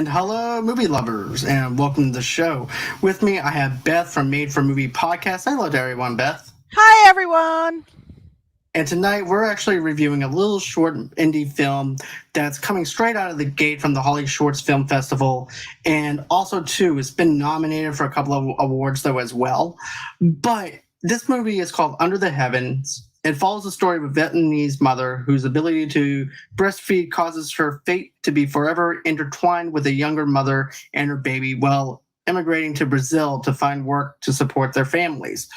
And hello, movie lovers, and welcome to the show. With me, I have Beth from Made for Movie Podcast. Hello to everyone, Beth. Hi, everyone. And tonight, we're actually reviewing a little short indie film that's coming straight out of the gate from the Hollyshorts Film Festival. And also, too, it's been nominated for a couple of awards, though, as well. But this movie is called Under the Heavens. It follows the story of a Vietnamese mother whose ability to breastfeed causes her fate to be forever intertwined with a younger mother and her baby while immigrating to Brazil to find work to support their families.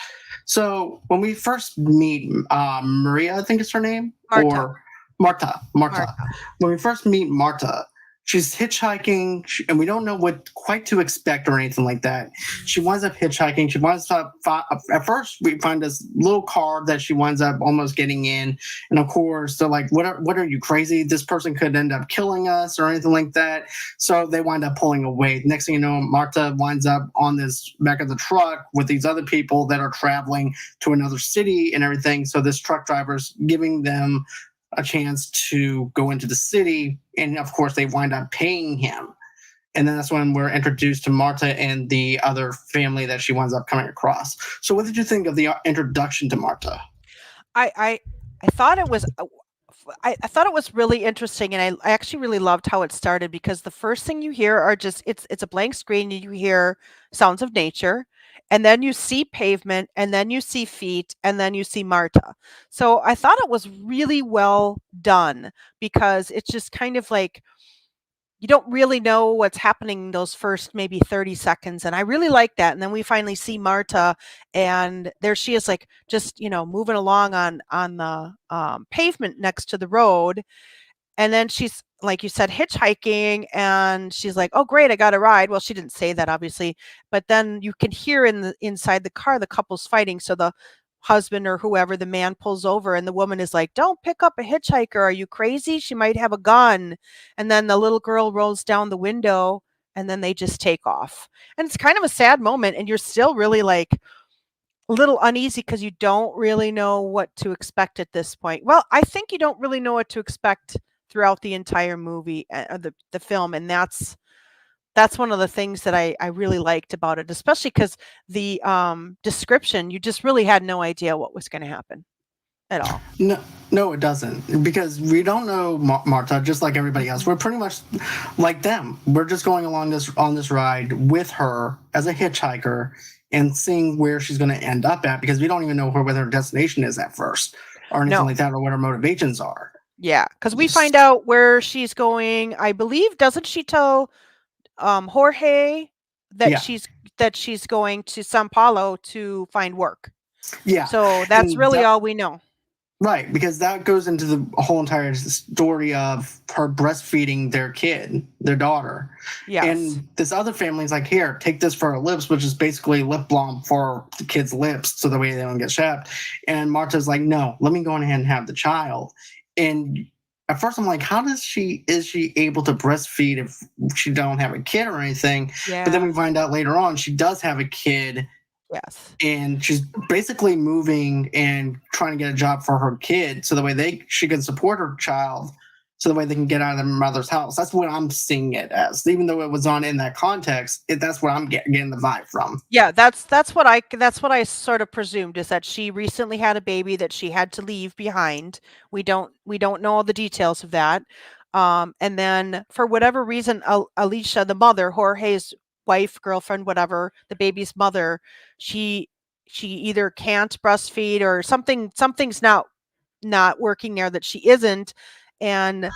So when we first meet Maria, I think is her name, Marta. or Marta. Marta. When we first meet Marta, she's hitchhiking, and we don't know what quite to expect or anything like that. She winds up hitchhiking. She winds up at first we find this little car that she winds up almost getting in, and of course they're like, "What are you crazy? This person could end up killing us or anything like that." So they wind up pulling away. Next thing you know, Marta winds up on this back of the truck with these other people that are traveling to another city and everything. So this truck driver's giving them a chance to go into the city, and of course they wind up paying him. And then that's when we're introduced to Marta and the other family that she winds up coming across. So what did you think of the introduction to Marta? I thought it was I thought it was really interesting, and I actually really loved how it started because the first thing you hear are just it's a blank screen. And you hear sounds of nature, and then you see pavement, and then you see feet, and then you see Marta. So I thought it was really well done because it's just kind of like you don't really know what's happening those first maybe 30 seconds, and I really like that. And then we finally see Marta, and there she is, like, just, moving along on the, pavement next to the road, and then she's, like you said, hitchhiking, and she's like, "Oh, great, I got a ride." Well, she didn't say that, obviously, but then you can hear inside the car, the couple's fighting, so the husband or whoever, the man pulls over, and the woman is like, "Don't pick up a hitchhiker. Are you crazy? She might have a gun." And then the little girl rolls down the window, and then they just take off. And it's kind of a sad moment, and you're still really, like, a little uneasy because you don't really know what to expect at this point. Well, I think you don't really know what to expect throughout the entire movie, the film, and that's one of the things that I really liked about it, especially because the, description, you just really had no idea what was gonna happen at all. No, no, it doesn't, because we don't know Marta, just like everybody else. Mhm. We're pretty much like them. We're just going along this ride with her as a hitchhiker and seeing where she's going to end up at, because we don't even know where her destination is at first or anything No. like that, or what her motivations are. Yeah, because we find out where she's going, I believe, doesn't she tell, Jorge that Yeah, she's going to São Paulo to find work? yeah, So that's and really all we know. right, because that goes into the whole entire story of her breastfeeding their kid, their daughter. Yes. And this other family's like, "Here, take this for her lips," which is basically lip balm for the kid's lips so the way they don't get chapped. And Marta's like, "No, let me go ahead and have the child." And at first I'm like, is she able to breastfeed if she don't have a kid or anything? But then Yeah. we find out later on she does have a kid, Yes. and she's basically moving and trying to get a job for her kid so the way she can support her child, so the way they can get out of their mother's house. That's what I'm seeing it as, even though it was on in that context. That's what I'm getting the vibe from. Yeah, that's what I sort of presumed, is that she recently had a baby that she had to leave behind. We don't know all the details of that. And then for whatever reason, Alicia, the mother, Jorge's wife, girlfriend, whatever, the baby's mother, she she either can't breastfeed or something's not working there, that she isn't. And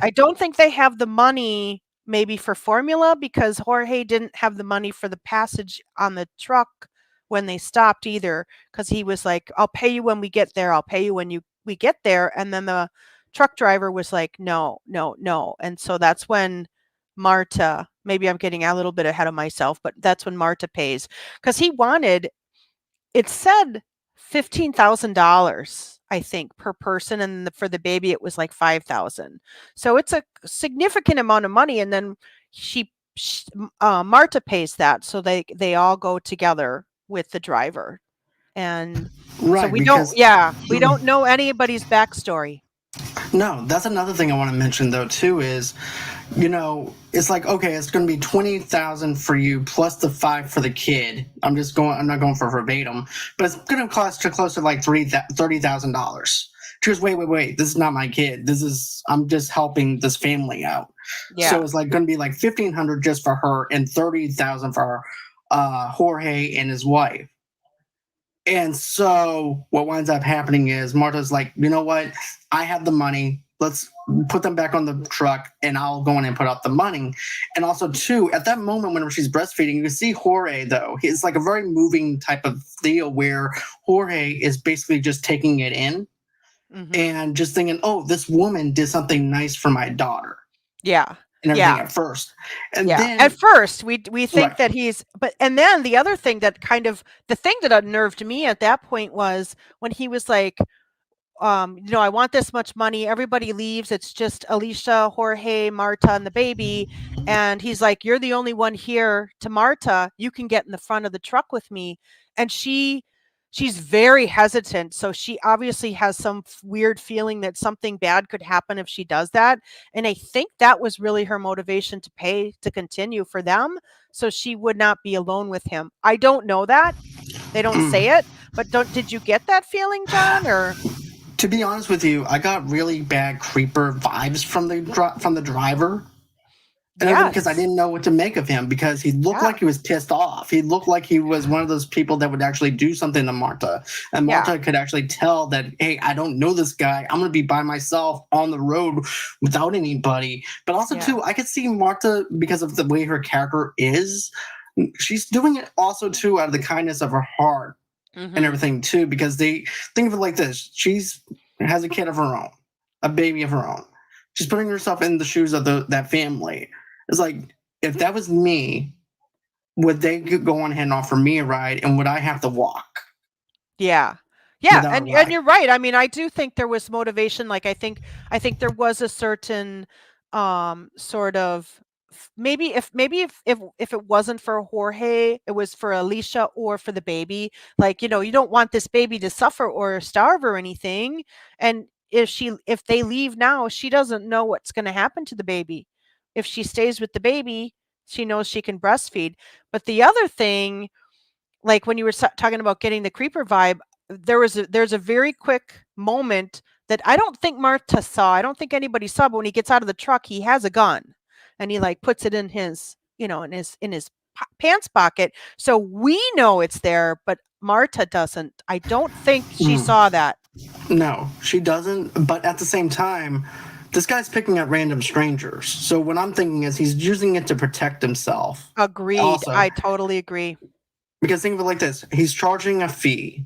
I don't think they have the money maybe for formula, because Jorge didn't have the money for the passage on the truck when they stopped either, because he was like, "I'll pay you when we get there. I'll pay you when we get there." And then the truck driver was like, "No, no, no." And so that's when Marta, maybe I'm getting a little bit ahead of myself, but that's when Marta pays, because he wanted, it said $15,000, I think, per person, and for the baby, it was like 5,000. So it's a significant amount of money, and then Marta pays that, so they all go together with the driver, and so Right, we don't, because yeah, we don't know anybody's backstory. no, that's another thing I want to mention though too is it's like, okay, it's going to be 20,000 for you plus the 5 for the kid. I'm not going for verbatim, but it's going to cost you close to like $30,000. She goes, wait, this is not my kid. I'm just helping this family out. So Yeah. it's like going to be like 1,500 just for her and 30,000 for Jorge and his wife. And so what winds up happening is Marta's like, you know what? I have the money. Let's put them back on the truck and I'll go in and put up the money. And also, too, at that moment when she's breastfeeding, you can see Jorge, though. It's like a very moving type of deal where Jorge is basically just taking it in and just thinking, oh, this woman did something nice for my daughter Yeah. and everything Yeah. at first. And Yeah. At then, first, we think right. that and then the other thing that the thing that unnerved me at that point was when he was like, I want this much money. Everybody leaves. It's just Alicia, Jorge, Marta, and the baby. And he's like, you're the only one here to Marta. You can get in the front of the truck with me. And she's very hesitant. So she obviously has some weird feeling that something bad could happen if she does that. And I think that was really her motivation to continue for them. So she would not be alone with him. I don't know that. They don't say it, but did you get that feeling, John, or? To be honest with you, I got really bad creeper vibes from the driver. And everything because I Yes. didn't know what to make of him because he looked Yeah. like he was pissed off. He looked like he was one of those people that would actually do something to Marta. And Yeah. Marta could actually tell that, hey, I don't know this guy. I'm going to be by myself on the road without anybody. But also, Yeah. too, I could see Marta, because of the way her character is, she's doing it also, too, out of the kindness of her heart and everything, too, because they think of it like this. She's has a kid of her own, a baby of her own. She's putting herself in the shoes of that family. It's like, if that was me, would they go on ahead and offer me a ride, and would I have to walk Yeah. Yeah, without a and ride? you're right. I mean, I do think there was motivation. Like I think there was a certain sort of maybe if it wasn't for Jorge, it was for Alicia or for the baby. Like, you don't want this baby to suffer or starve or anything. And if they leave now, she doesn't know what's going to happen to the baby. If she stays with the baby, she knows she can breastfeed. But the other thing, like when you were talking about getting the creeper vibe, there's a very quick moment that I don't think Marta saw. I don't think anybody saw, but when he gets out of the truck, he has a gun and he like puts it in his, in his pants pocket. So we know it's there, but Marta doesn't. I don't think she saw that. No, she doesn't. But at the same time, this guy's picking at random strangers. So what I'm thinking is he's using it to protect himself. Agreed. Also, I totally agree. because think of it like this: he's charging a fee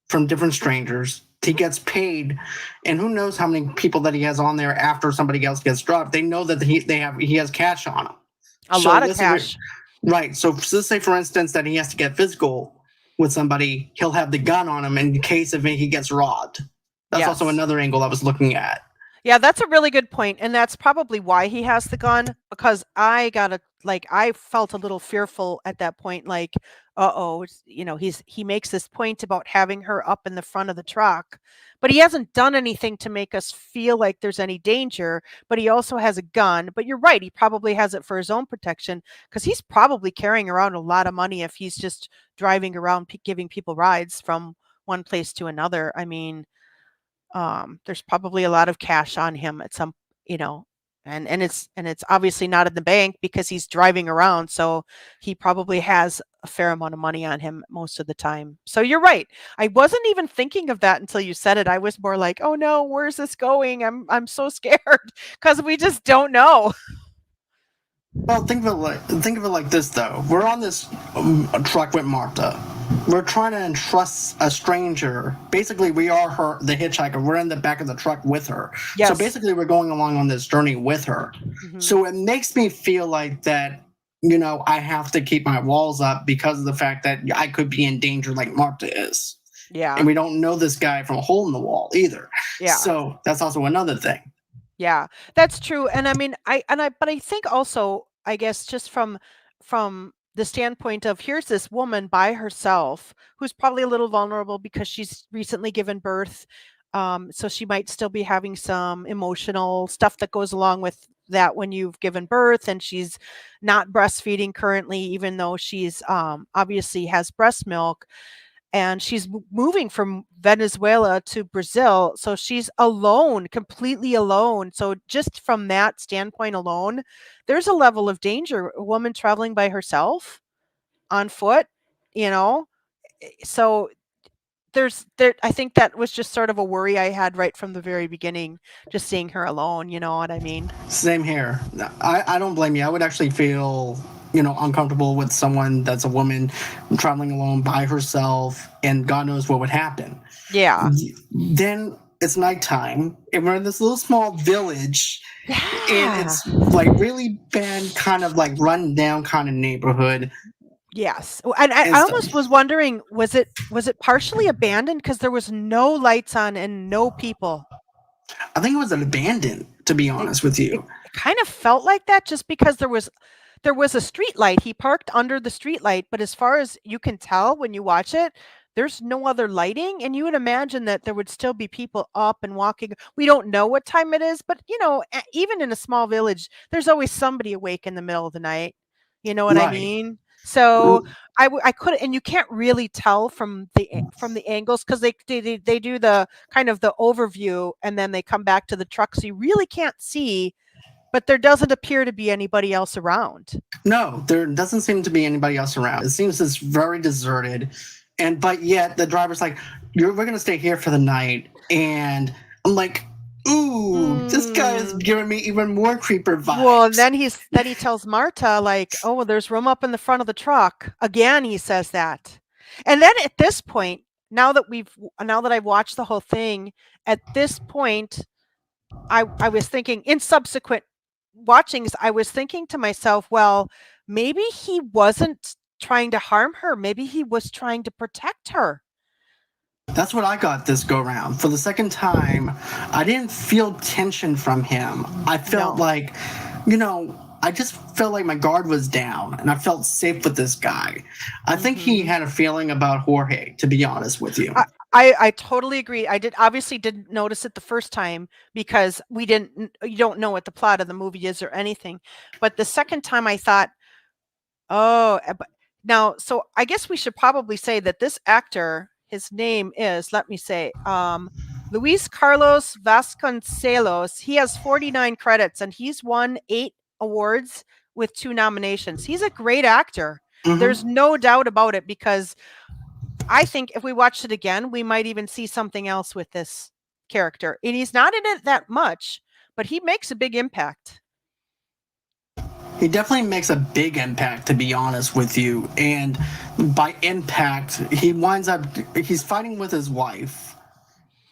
from different strangers. He gets paid, and who knows how many people that he has on there after somebody else gets dropped. They know that he has cash on him. A So lot of let's say, cash. right. So let's say, for instance, that he has to get physical with somebody. He'll have the gun on him in case if he gets robbed. That's also Yes. another angle I was looking at. Yeah, that's a really good point, and that's probably why he has the gun, because I felt a little fearful at that point, like, uh-oh, he makes this point about having her up in the front of the truck, but he hasn't done anything to make us feel like there's any danger, but he also has a gun. But you're right, he probably has it for his own protection, because he's probably carrying around a lot of money if he's just driving around giving people rides from one place to another. I mean, there's probably a lot of cash on him at some, you know, and it's obviously not in the bank because he's driving around. So he probably has a fair amount of money on him most of the time. So you're right. I wasn't even thinking of that until you said it. I was more like, oh no, where's this going? I'm so scared because we just don't know. Well, think of it like this though. We're on this truck with Marta. We're trying to entrust a stranger. Basically, we are the hitchhiker. We're in the back of the truck with her. So Yes. basically, we're going along on this journey with her. Hmm. So it makes me feel like that. I have to keep my walls up because of the fact that I could be in danger, like Marta is, and Yeah. we don't know this guy from a hole in the wall either. Yeah. So that's also another thing. Yeah, that's true. And I mean, but I think also, I guess, just from the standpoint of here's this woman by herself who's probably a little vulnerable because she's recently given birth. So she might still be having some emotional stuff that goes along with that when you've given birth and she's not breastfeeding currently, even though she's obviously has breast milk, and she's moving from Venezuela to Brazil. So she's alone, completely alone. So just from that standpoint alone, there's a level of danger. A woman traveling by herself on foot, you know. So there I think that was just sort of a worry I had right from the very beginning, just seeing her alone, you know what I mean? Same here. I don't blame you. I would actually feel, uncomfortable with someone that's a woman traveling alone by herself, and God knows what would happen. Yeah. Then it's nighttime, and we're in this little small village, and Yeah. it's like really bad, kind of like run down kind of neighborhood Yes. And and I stuff. almost was wondering, was it partially abandoned because there was no lights on and no people? I think it was an abandoned, to be It honest with it you. kind of felt like that just because there was a street light. He parked under the street light, but as far as you can tell when you watch it, there's no other lighting, and you would imagine that there would still be people up and walking. We don't know what time it is, but even in a small village, there's always somebody awake in the middle of the night. You know what I Right. mean? So I could, and you can't really tell from the angles because they do the kind of the overview and then they come back to the truck, so you really can't see, but there doesn't appear to be anybody else around. No, there doesn't seem to be anybody else around. It seems it's very deserted, but yet the driver's like, we're gonna stay here for the night," and I'm like, "Ooh, this guy is Mm. giving me even more creeper Well, and vibes." then he tells Marta, like, "Oh, well, there's room up in the front of the truck." Again, he says that. And then at this point, now that I've watched the whole thing, at this point, I was thinking in subsequent watchings, I was thinking to myself, well, maybe he wasn't trying to harm her. Maybe he was trying to protect her. That's what I got this go round. For the second time, I didn't feel tension from him. I felt No. like, I just felt like my guard was down and I felt safe with this guy. I think he Mhm. had a feeling about Jorge, to be honest with you. I totally agree. I didn't notice it the first time because you don't know what the plot of the movie is or anything. But the second time I thought, oh, but now, so I guess we should probably say that this actor, his name is, let me say, Luis Carlos Vasconcelos. He has 49 credits and he's won 8 awards with 2 nominations. He's a great actor. Hmm. There's no doubt about it because I think if we watched it again, we might even see something else with this character. And he's not in it that much, but he makes a big impact. He definitely makes a big impact, to be honest with you. And by impact, he's fighting with his wife.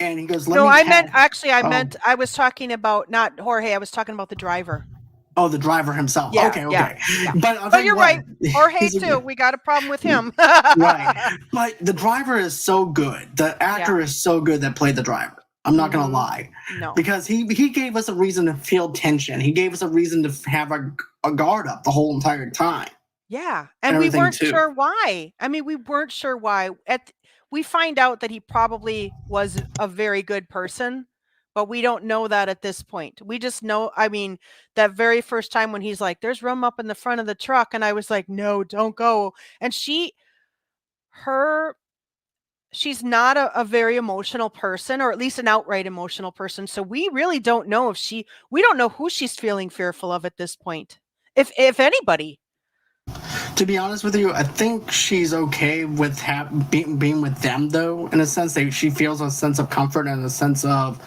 And he goes, "Let No, me have." Oh, I was talking about not Jorge, I was talking about the driver. oh, the driver himself. Yeah, Okay, yeah, okay. yeah. But I'll tell But you you're what, right. Jorge he's too. a We got a problem with him. right. But the driver is so good. The Yeah. actor is so good that played the driver. I'm not gonna Mhm. lie, No. because he gave us a reason to feel tension. He gave us a reason to have a guard up the whole entire time Yeah, and and we everything weren't too. sure why. I mean, we weren't sure why. We find out that he probably was a very good person, but we don't know that at this point. We just know, I mean, that very first time when he's like, "There's room up in the front of the truck," and I was like, "No, don't go." And her she's not a very emotional person, or at least an outright emotional person. So we really don't know if we don't know who she's feeling fearful of at this point. If anybody. To be honest with you, I think she's okay with being with them, though. In a sense, she feels a sense of comfort and a sense of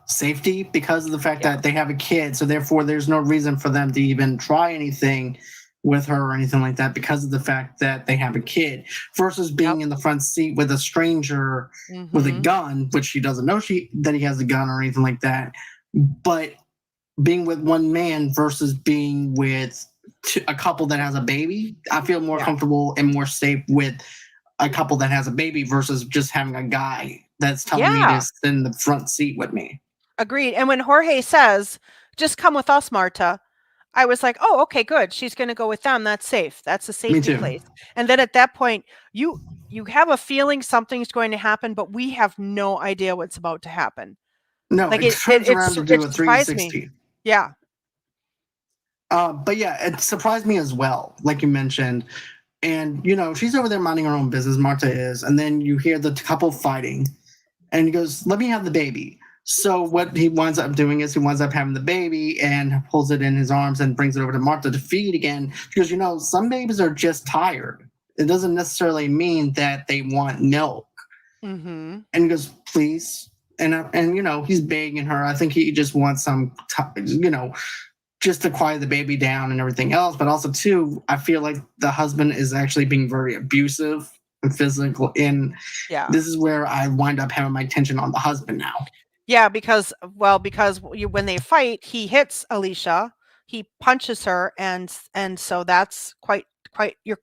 safety because of the fact Yeah. that they have a kid. So therefore, there's no reason for them to even try anything with her or anything like that because of the fact that they have a kid. Versus Yep. being in the front seat with a stranger with a Mhm. gun, which she doesn't know that he has a gun or anything like that. But being with one man versus being with a couple that has a baby, I feel more Yeah. comfortable and more safe with a couple that has a baby versus just having a guy that's telling me to Yeah. sit in the front seat with me. Agreed. And when Jorge says, "Just come with us, Marta," I was like, "Oh, okay, good. She's gonna go with them. That's safe. That's a Me safety too. place." And then at that point, you have a feeling something's going to happen, but we have no idea what's about to happen. No, Like it turns around to it do a surprised me. 360. Yeah. But yeah, it surprised me as well, like you mentioned. And she's over there minding her own business. Marta is, and then you hear the couple fighting, and he goes, "Let me have the baby." So what he winds up doing is he winds up having the baby and pulls it in his arms and brings it over to Martha to feed again. Because some babies are just tired. It doesn't necessarily mean that they want milk. Mm-hmm. And he goes, "Please." And he's begging her. I think he just wants just to quiet the baby down and everything else. But also too, I feel like the husband is actually being very abusive and physical. And Yeah. this is where I wind up having my attention on the husband now. Yeah, because when they fight, he hits Alicia, he punches her, and so that's quite you're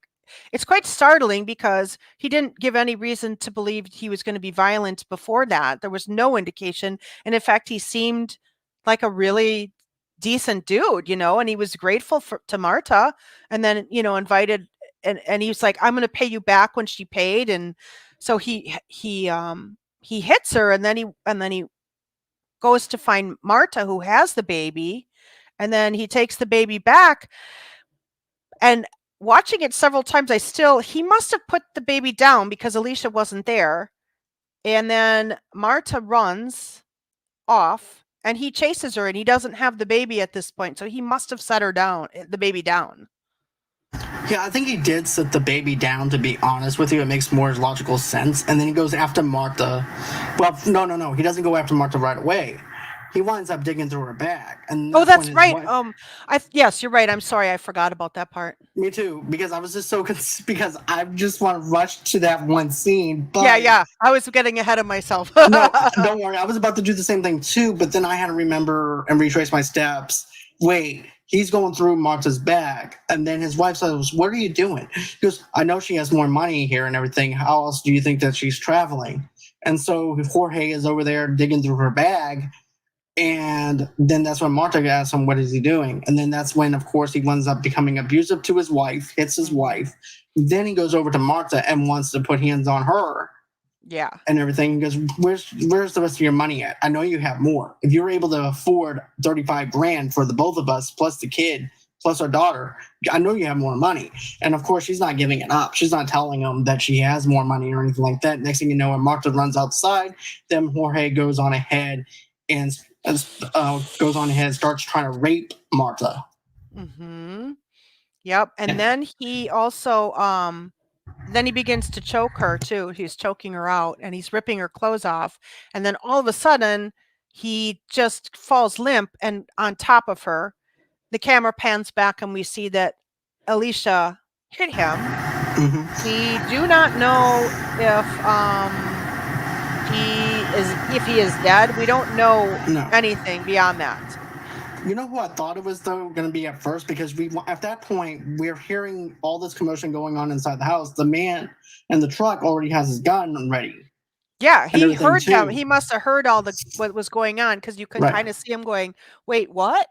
it's quite startling because he didn't give any reason to believe he was going to be violent before that. There was no indication, and in fact, he seemed like a really decent dude, and he was grateful to Marta, and then invited, and he was like, "I'm going to pay you back when she paid," and so he hits her, and then he goes to find Marta, who has the baby, and then he takes the baby back. And watching it several times, he must have put the baby down because Alicia wasn't there. And then Marta runs off and he chases her and he doesn't have the baby at this point. So he must have set the baby down. Yeah, I think he did set the baby down, to be honest with you. It makes more logical sense. And then he goes after Martha. Well, no. He doesn't go after Martha right away. He winds up digging through her bag. And Oh, that's when that's his right. wife. Yes, you're right. I'm sorry. I forgot about that part. Me too, because I was just so because I just want to rush to that one scene. Yeah, But yeah. I was getting ahead of myself. no, don't worry. I was about to do the same thing too, but then I had to remember and retrace my steps. Wait, he's going through Martha's bag, and then his wife says, "What are you doing?" He goes, "I know she has more money here and everything. How else do you think that she's traveling?" And so Jorge is over there digging through her bag, and then that's when Marta asks him, "What is he doing?" And then that's when, of course, he ends up becoming abusive to his wife, hits his wife. Then he goes over to Marta and wants to put hands on her Yeah. and everything. He goes, "Where's the rest of your money at? I know you have more. If you're able to afford 35 grand for the both of us, plus the kid, plus our daughter, I know you have more money." And of course, she's not giving it up. She's not telling him that she has more money or anything like that. Next thing you know, when Marta runs outside, then Jorge goes on ahead and starts trying to rape Marta. Mm-hmm. Yep. And then he also then he begins to choke her too. He's choking her out and he's ripping her clothes off. And then all of a sudden he just falls limp and on top of her. The camera pans back and we see that Alicia hit him. Mm-hmm. We do not know if he is dead. We don't know anything beyond that. You know who I thought it was though going to be at first, because we at that point we're hearing all this commotion going on inside the house. The man in the truck already has his gun ready. Yeah, he heard them. Too. He must have heard what was going on because you can kind of see him going, "Wait, what?"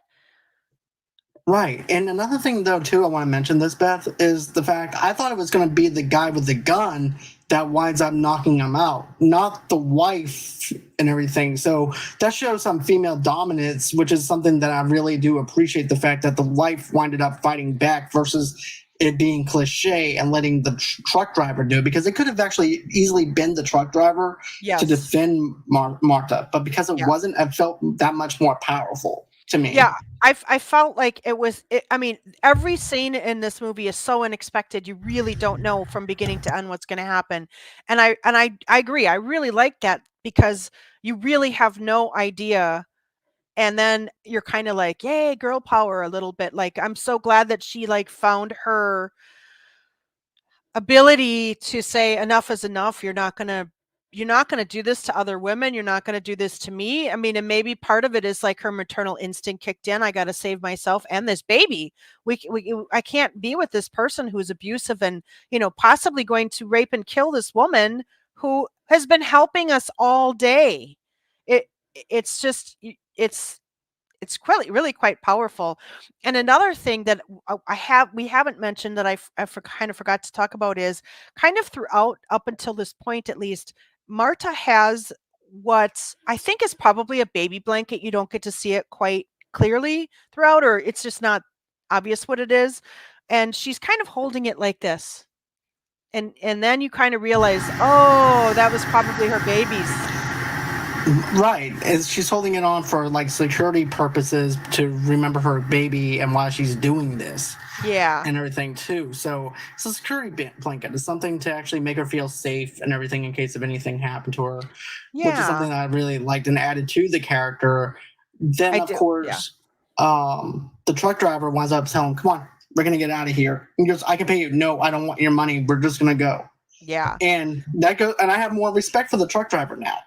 Right. And another thing though too I want to mention this, Beth, is the fact I thought it was going to be the guy with the gun that winds up knocking him out, not the wife and everything. So that shows some female dominance, which is something that I really do appreciate, the fact that the wife winded up fighting back versus it being cliche and letting the truck driver do it, because it could have actually easily been the truck driver to defend Marta. But because it wasn't, it felt that much more powerful to me. Yeah, I felt like I mean, every scene in this movie is so unexpected. You really don't know from beginning to end what's going to happen. And I agree. I really like that because you really have no idea. And then you're kind of like, "Yay, girl power," a little bit. Like, I'm so glad that she found her ability to say enough is enough. You're not going to do this to other women. You're not going to do this to me. I mean, and maybe part of it is like her maternal instinct kicked in. I got to save myself and this baby. I can't be with this person who's abusive and, possibly going to rape and kill this woman who has been helping us all day. It's just, it's really quite powerful. And another thing that we haven't mentioned that kind of forgot to talk about is kind of throughout up until this point, at least, Marta has what I think is probably a baby blanket. You don't get to see it quite clearly throughout, or it's just not obvious what it is, and she's kind of holding it like this. And then you kind of realize, oh, that was probably her baby's. Right. She's holding it on for like security purposes to remember her baby and why she's doing this Yeah. and everything too. So it's a security blanket. It's something to actually make her feel safe and everything in case of anything happened to her, which is Yeah. something that I really liked and added to the character. Then I of do. Yeah. course, the truck driver winds up telling him, "Come on, we're gonna get out of here." He goes, "I can pay you." "No, I don't want your money. We're just gonna go." Yeah. And that goes. And I have more respect for the truck driver now.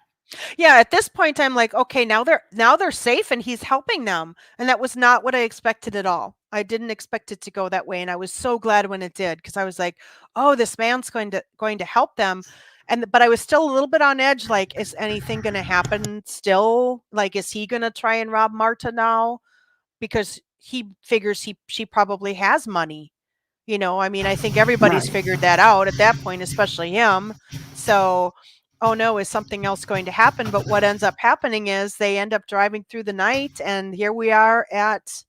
Yeah, at this point I'm like, okay, now they're safe and he's helping them. And that was not what I expected at all. I didn't expect it to go that way and I was so glad when it did because I was like, oh, this man's going to help them. And but I was still a little bit on edge like is anything going to happen still? Like is he going to try and rob Marta now because he figures she probably has money. I mean, I think everybody's Right. figured that out at that point, especially him. So, oh no, is something else going to happen? But what ends up happening is they end up driving through the night, and here we are at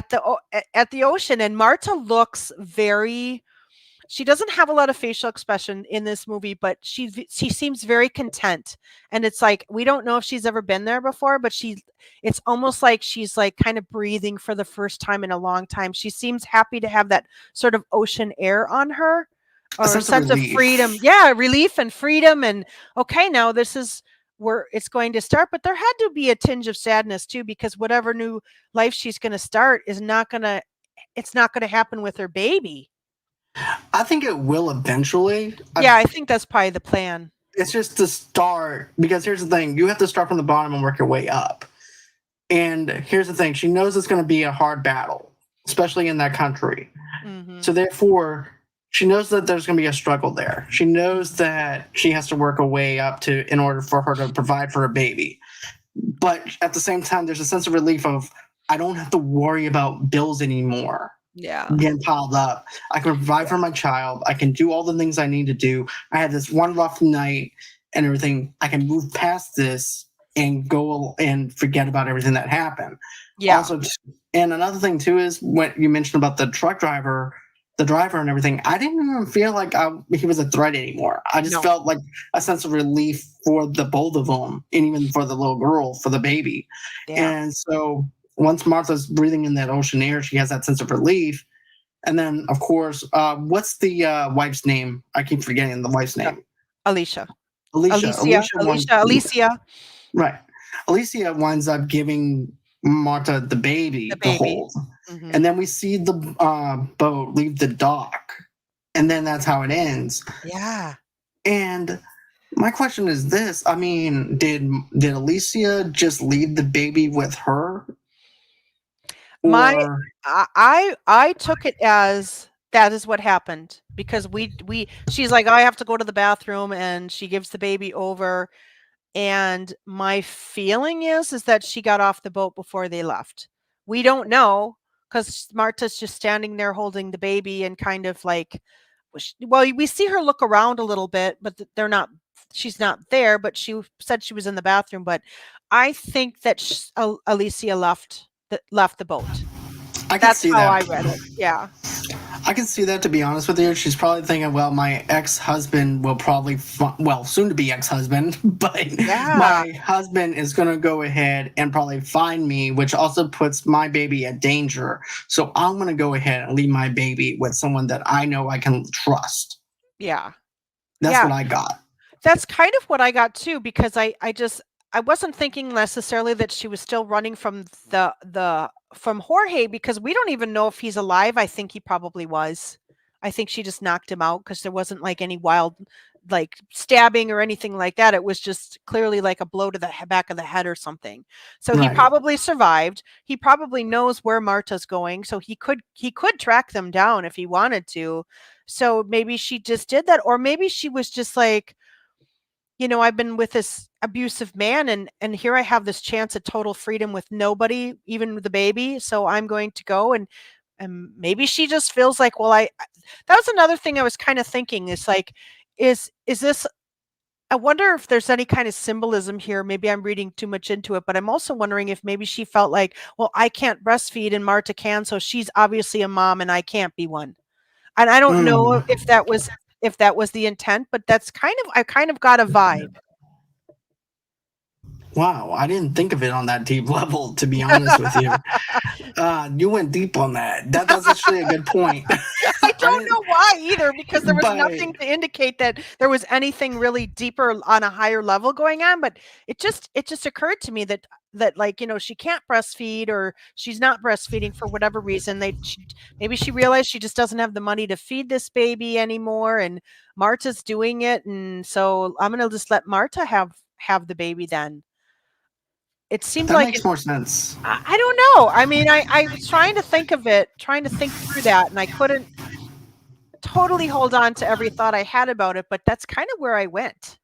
the ocean. And Marta looks very. She doesn't have a lot of facial expression in this movie, but she seems very content. And it's like we don't know if she's ever been there before, but it's almost like she's like kind of breathing for the first time in a long time. She seems happy to have that sort of ocean air on her A or a sense of sense of relief. freedom. Yeah, relief and freedom and okay, now this is where it's going to start, but there had to be a tinge of sadness too because whatever new life she's going to start is not going to it's not going to happen with her baby. I think it will eventually. Yeah, I think that's probably the plan. It's just to start, because here's the thing: you have to start from the bottom and work your way up. And here's the thing: she knows it's going to be a hard battle, especially in that country. Mhm. So therefore, she knows that there's going to be a struggle there. She knows that she has to work her way up to in order for her to provide for her baby. But at the same time, there's a sense of relief of I don't have to worry about bills anymore Yeah. getting piled up. I can provide for Yeah. my child. I can do all the things I need to do. I had this one rough night and everything. I can move past this and go and forget about everything that happened. Yeah. Also, and another thing too is when you mentioned about the driver and everything. I didn't even feel like he was a threat anymore. I just No. felt like a sense of relief for the both of them, and even for the little girl, for the baby. Yeah. And so once Martha's breathing in that ocean air, she has that sense of relief. And then, of course, what's the wife's name? I keep forgetting the wife's Yeah. name. Alicia. Alicia. Alicia. Alicia. Alicia, Right. Alicia winds up giving Marta the baby the to baby. hold. Mhm. And then we see the boat leave the dock. And then that's how it ends. Yeah. And my question is this: I mean, did Alicia just leave the baby with her? My Or I took it as that is what happened because we she's like, "I have to go to the bathroom," and she gives the baby over, and my feeling is that she got off the boat before they left. We don't know because Marta's just standing there holding the baby and kind of like well, we see her look around a little bit, but they're not she's not there, but she said she was in the bathroom, but I think that Alicia left the boat. I can That's see how I that. read it. Yeah. I can see that, to be honest with you. She's probably thinking, well, my ex-husband will probably, well, soon to be ex-husband, but Yeah. my husband is going to go ahead and probably find me, which also puts my baby at danger. So I'm going to go ahead and leave my baby with someone that I know I can trust. Yeah. That's Yeah. what I got. That's kind of what I got too because I wasn't thinking necessarily that she was still running from the from Jorge because we don't even know if he's alive. I think he probably was. I think she just knocked him out because there wasn't like any wild like stabbing or anything like that. It was just clearly like a blow to the back of the head or something. So he Right. probably survived. He probably knows where Marta's going, so he could track them down if he wanted to. So maybe she just did that or maybe she was just like I've been with this abusive man and here I have this chance at total freedom with nobody, even the baby. So I'm going to go and maybe she just feels like, well, that was another thing I was kind of thinking is like, is this I wonder if there's any kind of symbolism here. Maybe I'm reading too much into it, but I'm also wondering if maybe she felt like, well, I can't breastfeed and Marta can, so she's obviously a mom and I can't be one. And I don't know Mm. if that was the intent, but that's I kind of got a vibe. Wow, I didn't think of it on that deep level, to be honest with you. You went deep on that. That's actually a good point. I I don't didn't, know why either, because there was but nothing to indicate that there was anything really deeper on a higher level going on. But it just occurred to me that like, you know, she can't breastfeed or she's not breastfeeding for whatever reason. Maybe she realized she just doesn't have the money to feed this baby anymore, and Marta's doing it, and so I'm gonna just let Marta have the baby then. It seemed that like makes more sense. I don't know. I mean, I was trying to think of it, trying to think through that, and I couldn't totally hold on to every thought I had about it, but that's kind of where I went.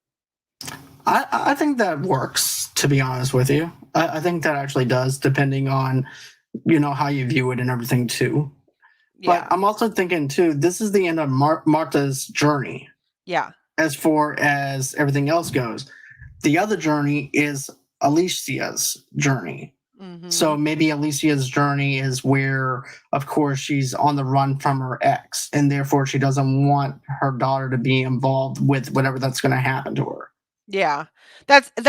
I think that works, to be honest with you. I think that actually does, depending on, how you view it and everything too. But Yeah. I'm also thinking too, this is the end of Martha's journey Yeah. as far as everything else goes. The other journey is Alicia's journey. So Mhm. maybe Alicia's journey is where, of course, she's on the run from her ex, and therefore she doesn't want her daughter to be involved with whatever that's going to happen to her. Yeah. That's But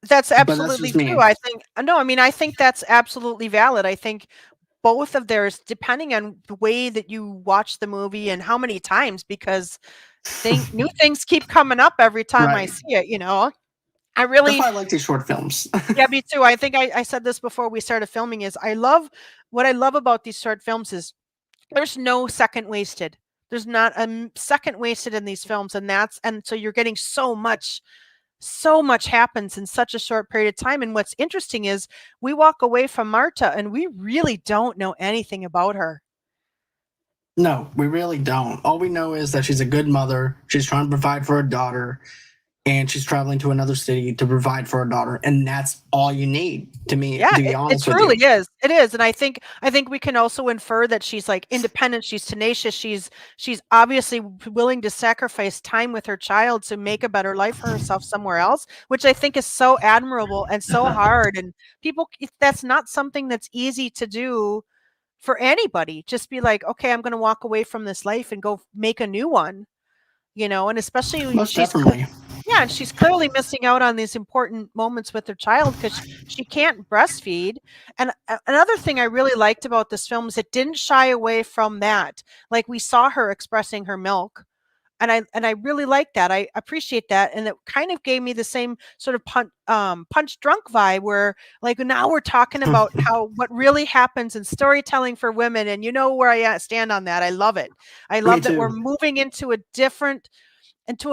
that's absolutely just true. me. I think no, I mean, I think that's absolutely valid. I think both of theirs, depending on the way that you watch the movie and how many times, because new things keep coming up every time I Right. see it, you know. I That's really why I like these short films. Yeah, me too. I think I said this before we started filming is what I love about these short films is there's no second wasted. There's not a second wasted in these films, and so you're getting so much happens in such a short period of time. And what's interesting is we walk away from Marta and we really don't know anything about her. No, we really don't. All we know is that she's a good mother. She's trying to provide for her daughter, and she's traveling to another city to provide for her daughter. And that's all you need to me, Yeah, to be it honest with truly you. is. It is, and I think we can also infer that she's like independent. She's tenacious. She's obviously willing to sacrifice time with her child to make a better life for herself somewhere else, which I think is so admirable and so hard. And that's not something that's easy to do for anybody. Just be like, okay, I'm going to walk away from this life and go make a new one. You know, and especially Most definitely. yeah, and she's clearly missing out on these important moments with her child because she can't breastfeed. And another thing I really liked about this film is it didn't shy away from that. Like we saw her expressing her milk, and I really like that. I appreciate that, and it kind of gave me the same sort of punch drunk vibe where like now we're talking about how what really happens in storytelling for women, and you know where I stand on that. I love it. I Me love that we're too. moving into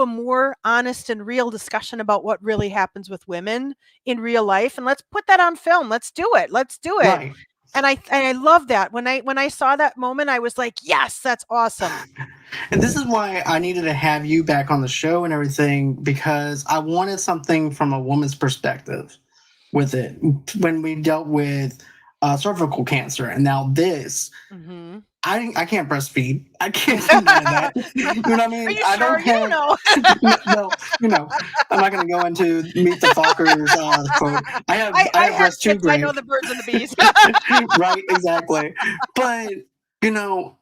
a more honest and real discussion about what really happens with women in real life, and let's put that on film. Let's do it. Right. And I love that when I saw that moment I was like, yes, that's awesome. And this is why I needed to have you back on the show and everything, because I wanted something from a woman's perspective with it when we dealt with cervical cancer. And now this, Hmm. I can't breastfeed. I can't do none of that. You know what I Are mean? you I don't sure? You don't have, know. no, I'm not going to go into Meet the Fockers quote. I I have have breast too kids. I know great. the birds and the bees. Right, exactly. But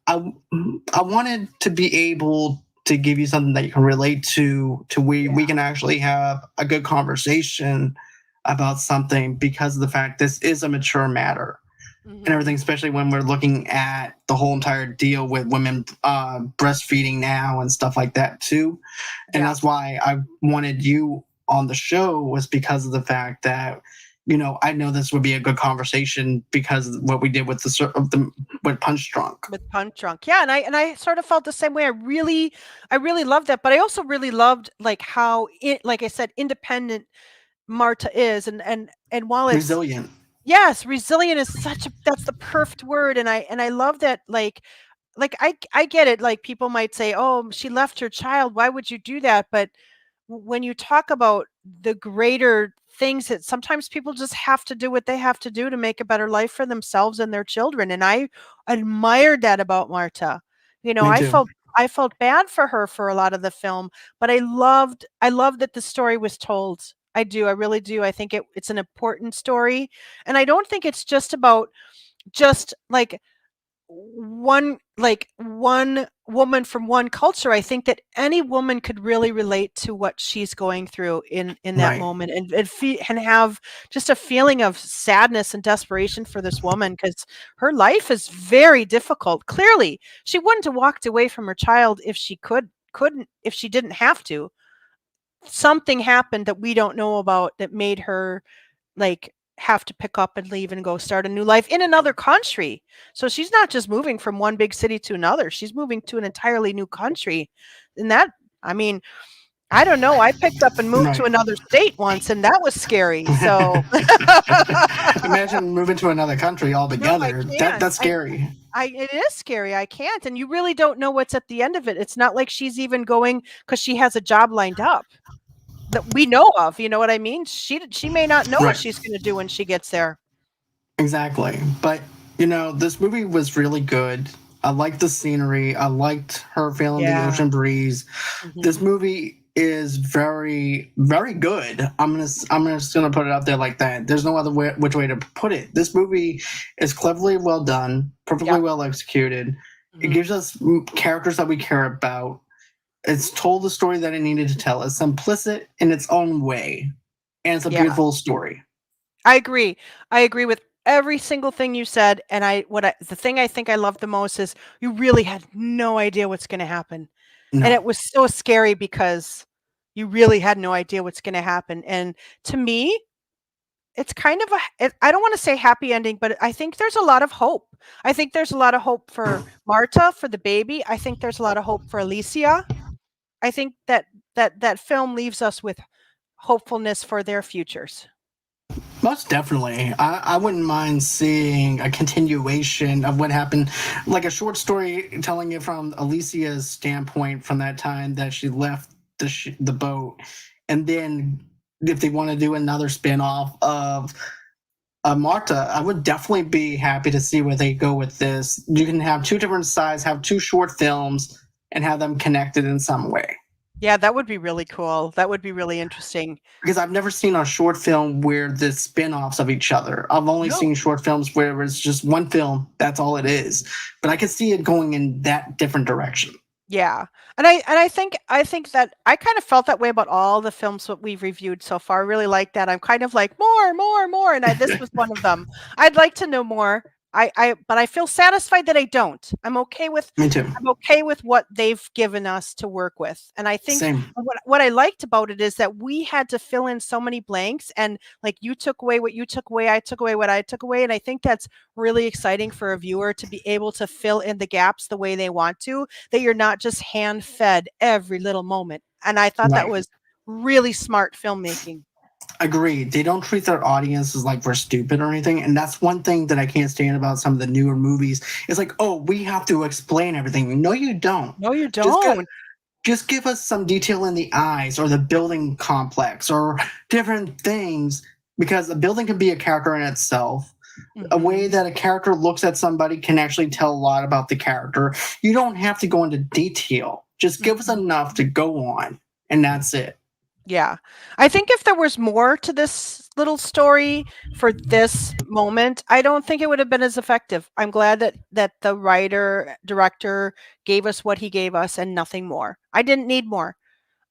I wanted to be able to give you something that you can relate to where we Yeah. can actually have a good conversation about something, because of the fact this is a mature matter and Hmm. everything, especially when we're looking at the whole entire deal with women breastfeeding now and stuff like that too. And Yeah. that's why I wanted you on the show, was because of the fact that I know this would be a good conversation because of what we did with with Punch Drunk. With Punch Drunk. Yeah, and I sort of felt the same way. I really loved that, but I also really loved like how it like I said, independent Marta is, and while it's Resilient. yes, resilient is that's the perfect word, and I love that I get it. Like people might say, "Oh, she left her child. Why would you do that?" But when you talk about the greater things that sometimes people just have to do what they have to do to make a better life for themselves and their children, and I admired that about Marta. You know, Me too. I felt bad for her for a lot of the film, but I loved that the story was told. I do. I really do. I think it's an important story. And I don't think it's just about just one woman from one culture. I think that any woman could really relate to what she's going through in that Right. moment, and have just a feeling of sadness and desperation for this woman, because her life is very difficult. Clearly she wouldn't have walked away from her child if she couldn't, if she didn't have to. Something happened that we don't know about that made her have to pick up and leave and go start a new life in another country. So she's not just moving from one big city to another. She's moving to an entirely new country. And that, I mean, I don't know. I picked up and moved to Right. another state once, and that was scary. So Imagine moving to another country no, I altogether. can't. That's scary. It is scary. I can't. And you really don't know what's at the end of it. It's not like she's even going because she has a job lined up that we know of. You know what I mean? She may not know what Right. she's going to do when she gets there. Exactly. But this movie was really good. I liked the scenery. I liked her feeling the Yeah. ocean breeze. This Mhm. movie is very, very good. I'm just gonna put it out there like that. There's no other way, which way to put it. This movie is cleverly well done, perfectly Yep. well executed. It Mhm. gives us characters that we care about. It's told the story that it needed to tell. It's simplistic in its own way, and it's a Yeah. beautiful story. I agree. I agree with every single thing you said, and the thing I think I love the most is you really had no idea what's gonna happen, and No, it was so scary because you really had no idea what's gonna happen, and to me, it's kind of I don't wanna say happy ending, but I think there's a lot of hope. I think there's a lot of hope for Marta, for the baby. I think there's a lot of hope for Alicia. I think that film leaves us with hopefulness for their futures. most definitely. I wouldn't mind seeing a continuation of what happened, like a short story telling it from Alicia's standpoint from that time that she left the boat, and then if they want to do another spin off of Marta, I would definitely be happy to see where they go with this. You can have two different sides, have two short films, and have them connected in some way. Yeah, that would be really cool. That would be really interesting. Because I've never seen a short film where the spin-offs of each other. I've only No. seen short films where it's just one film, that's all it is. But I could see it going in that different direction. Yeah. And I think that I kind of felt that way about all the films that we've reviewed so far. I really like that. I'm kind of like more, more, more, and this was one of them. I'd like to know more. But I feel satisfied that I don't. Me too. I'm okay with what they've given us to work with. And I think Same. what I liked about it is that we had to fill in so many blanks, and like you took away what you took away, I took away what I took away, and I think that's really exciting for a viewer to be able to fill in the gaps the way they want to, that you're not just hand fed every little moment. And I thought that Right. was really smart filmmaking. Agreed. They don't treat their audiences like we're stupid or anything. And that's one thing that I can't stand about some of the newer movies. It's like, oh, we have to explain everything. No, you don't. No, you Just go, don't. just give us some detail in the eyes or the building complex or different things, because a building can be a character in itself. A way Mhm. that a character looks at somebody can actually tell a lot about the character. You don't have to go into detail. Just give us Mhm. enough to go on, and that's it. Yeah. I think if there was more to this little story for this moment, I don't think it would have been as effective. I'm glad that the writer, director gave us what he gave us and nothing more. I didn't need more.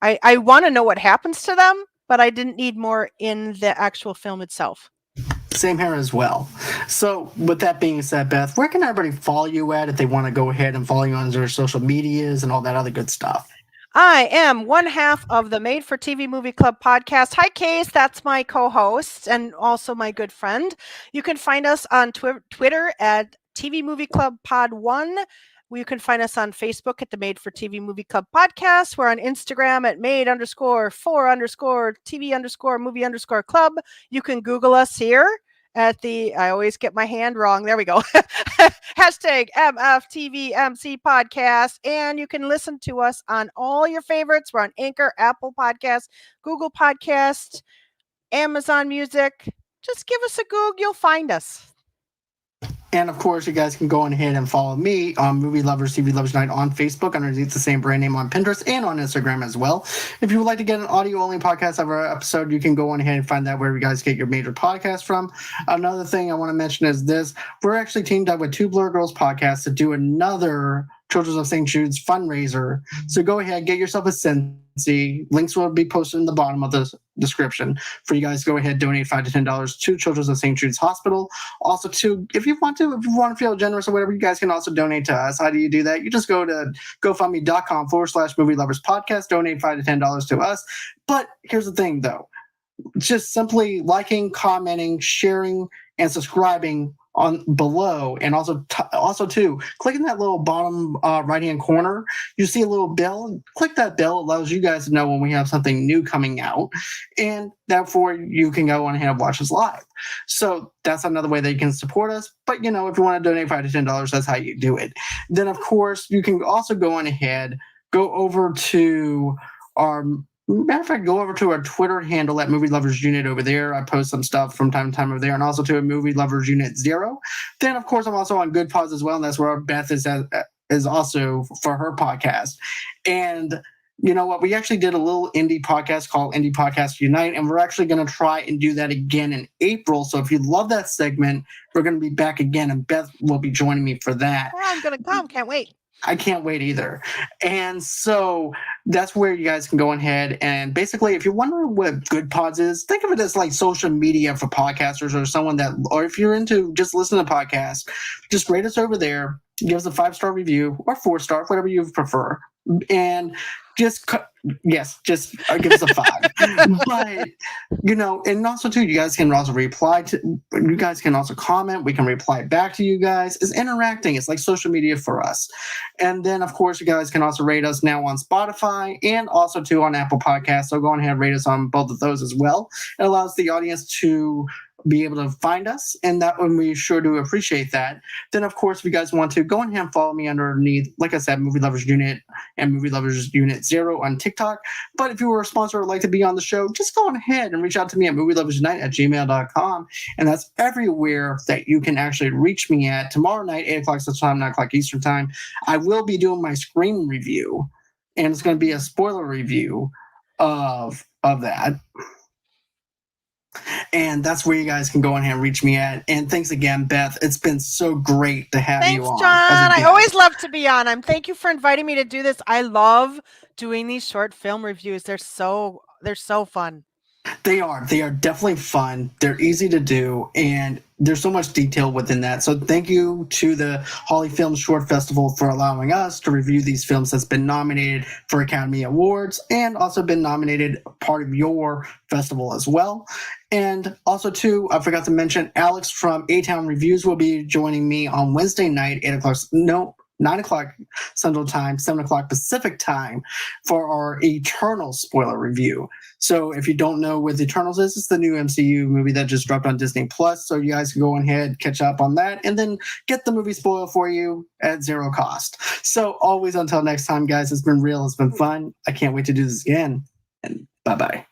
I want to know what happens to them, but I didn't need more in the actual film itself. Same here as well. So, with that being said, Beth, where can everybody follow you at if they want to go ahead and follow you on their social medias and all that other good stuff? I am one half of the Made for TV Movie Club podcast. Hi, Case. That's my co host and also my good friend. You can find us on Twitter at TV Movie Club Pod 1. You can find us on Facebook at the Made for TV Movie Club podcast. We're on Instagram at made underscore for underscore TV underscore movie underscore club. You can Google us here at I always get my hand wrong. There we go. Hashtag MFTVMC podcast. And you can listen to us on all your favorites. We're on Anchor, Apple Podcast, Google Podcast, Amazon Music. Just give us a Google. You'll find us. And of course, you guys can go on ahead and follow me on Movie Lovers TV Lovers Night on Facebook underneath the same brand name on Pinterest and on Instagram as well. If you would like to get an audio-only podcast of our episode, you can go on ahead and find that wherever you guys get your major podcast from. Another thing I want to mention is this. We're actually teamed up with Two Blur Girls Podcast to do another Children of St. Jude's fundraiser. So go ahead, get yourself a Sensi. Links will be posted in the bottom of the description for you guys to go ahead, donate $5 to $10 to Children's of St. Jude's Hospital. Also, if you want to feel generous or whatever, you guys can also donate to us. How do you do that? You just go to gofundme.com/movie lovers podcast, donate $5 to $10 to us. But here's the thing, though. Just simply liking, commenting, sharing, and subscribing on below, and also too, clicking that little bottom right hand corner, you see a little bell. Click that bell. It allows you guys to know when we have something new coming out, and therefore you can go on ahead and watch us live. So that's another way that you can support us. But if you want to donate $5 to $10, that's how you do it. Then of course you can also go on ahead, go over to our matter of fact, go over to our Twitter handle at Movie Lovers Unit over there. I post some stuff from time to time over there, and also to a Movie Lovers Unit 0. Then, of course, I'm also on Good Pods as well, and that's where Beth is also for her podcast. And you know what? We actually did a little indie podcast called Indie Podcast Unite, and we're actually going to try and do that again in April. So if you love that segment, we're going to be back again, and Beth will be joining me for that. Oh, I'm going to come. Can't wait. I can't wait either. And so that's where you guys can go ahead and basically, if you're wondering what Good Pods is, think of it as like social media for podcasters or if you're into just listening to podcasts, just rate us over there, give us a 5-star review or 4-star, whatever you prefer. And just give us a 5. But and also too, you guys can also you guys can also comment. We can reply back to you guys. It's interacting. It's like social media for us. And then of course you guys can also rate us now on Spotify and also too on Apple Podcasts. So go on ahead and rate us on both of those as well. It allows the audience to be able to find us, and that one we sure do appreciate that. Then of course, if you guys want to, go ahead and follow me underneath, like I said, Movie Lovers Unit and Movie Lovers Unit 0 on TikTok. But if you were a sponsor or would like to be on the show, just go on ahead and reach out to me at movieloversunite@gmail.com, and that's everywhere that you can actually reach me at. Tomorrow night, 8 o'clock Central Time, 9 o'clock Eastern Time, I will be doing my Scream review, and it's going to be a spoiler review of that. And that's where you guys can go on and reach me at. And thanks again, Beth. It's been so great to have you on. Thanks, John. I always love to be on. Thank you for inviting me to do this. I love doing these short film reviews. They're so fun. They are definitely fun. They're easy to do, and there's so much detail within that. So thank you to the Holly Film Short Festival for allowing us to review these films that's been nominated for Academy Awards and also been nominated part of your festival as well. And also too, I forgot to mention, Alex from A-Town Reviews will be joining me on Wednesday night, 9 o'clock Central Time, 7 o'clock Pacific Time for our Eternal spoiler review. So if you don't know what Eternals is, it's the new MCU movie that just dropped on Disney Plus. So you guys can go ahead, catch up on that, and then get the movie spoiled for you at 0 cost. So always until next time, guys, it's been real. It's been fun. I can't wait to do this again. And bye-bye.